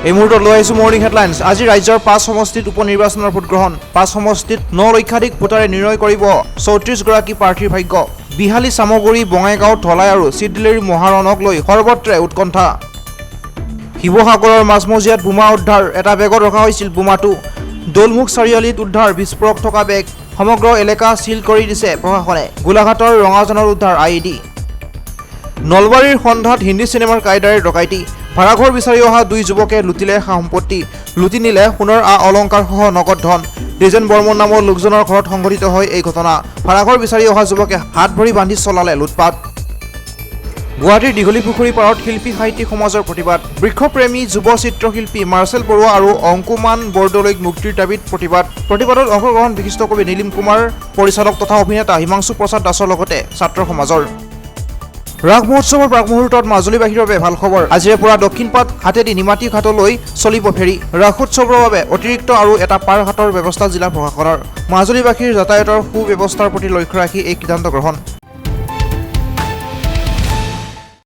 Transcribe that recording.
এই মুহূৰ্তত লৈ আহিছোঁ মৰ্নিং হেডলাইন্স। আজি ৰাজ্যৰ 5 সমষ্টিত উপ নিৰ্বাচনৰ ভোটগ্ৰহণ। 5 সমষ্টিত 9 লক্ষাধিক ভোটাৰে নিৰ্ণয় কৰিব 34 গৰাকী প্ৰাৰ্থীৰ ভাগ্য। বিহালী, চামগুৰি, বঙাইগাঁও, ধলাই আৰু চিডলিৰ মহাৰণক লৈ সৰ্বত্ৰে উৎকণ্ঠা। শিৱসাগৰৰ মাজমজিয়াত বোমা উদ্ধাৰ, এটা বেগত ৰখা হৈছিল বোমাটো। দৌলমুখ চাৰিআলিত উদ্ধাৰ বিস্ফোৰক থকা বেগ। সমগ্ৰ এলেকা চিল কৰি দিছে প্ৰশাসনে। গোলাঘাটৰ ৰঙাজনৰ উদ্ধাৰ IED। নলবাৰীৰ সন্ধাত হিন্দী চিনেমাৰ কায়দাৰে ডকাইতি। ভাড়াঘৰ বিচাৰি অহা 2 যুৱকে লুটিলে সা-সম্পত্তি। লুটি নিলে সোণৰ অলংকাৰসহ নগদ ধন। দ্বিজেন বৰ্মন নামৰ লোকজনৰ ঘৰত সংঘটিত হয় এই ঘটনা। ভাড়াঘৰ বিচাৰি অহা যুৱকে হাত ভৰি বান্ধি চলালে লুটপাট। গুৱাহাটীৰ দীঘলীপুখুৰী পাৰত শিল্পী সাহিত্যিক সমাজৰ প্ৰতিবাদ। বৃক্ষপ্ৰেমী যুৱ চিত্ৰশিল্পী মাৰ্চেল বৰুৱা আৰু অংকুমান বৰদলৈক মুক্তিৰ দাবীত প্ৰতিবাদ। প্ৰতিবাদত অংশগ্ৰহণ বিশিষ্ট কবি নীলিম কুমাৰ, পৰিচালক তথা অভিনেতা হিমাংশু প্ৰসাদ দাসৰ লগতে ছাত্ৰ সমাজৰ। ৰাস মহোৎসৱৰ প্ৰাক মুহূৰ্তত মাজুলীবাসীৰ বাবে ভাল খবৰ। আজিৰে পৰা দক্ষিণপাট ঘাটেদি নিমাতী ঘাটলৈ চলিব ফেৰী। ৰাসোৎসৱৰ বাবে অতিৰিক্ত আৰু এটা পাৰ ঘাটৰ ব্যৱস্থা জিলা প্ৰশাসনৰ। মাজুলীবাসীৰ যাতায়াতৰ সুব্যৱস্থাৰ প্ৰতি লক্ষ্য ৰাখি এই সিদ্ধান্ত গ্ৰহণ।